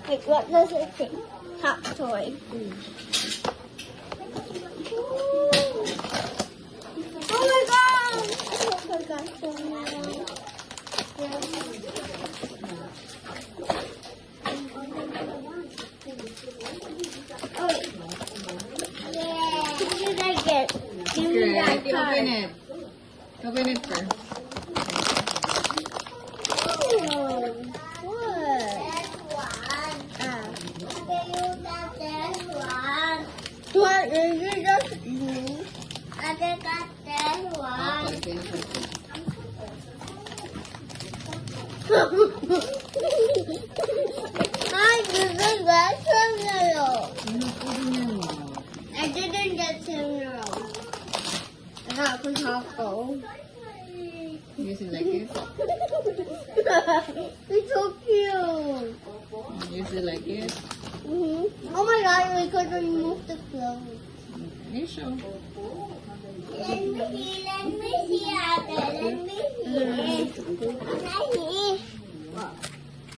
Wait, what does it say? Hot toy. Oh my god! I forgot something. Oh wait. Yeah. What did I get? Give me that Great. card. Open it. Open it first. Oh, what? Ah. What is it just you? I got that one. Okay, finish it. I didn't get scenario. Ano po din yan? I didn't get scenario. I got potato. You still like it? It's so cute. You still like it? Oh my god, we couldn't remove the clothes. Okay, show. Let me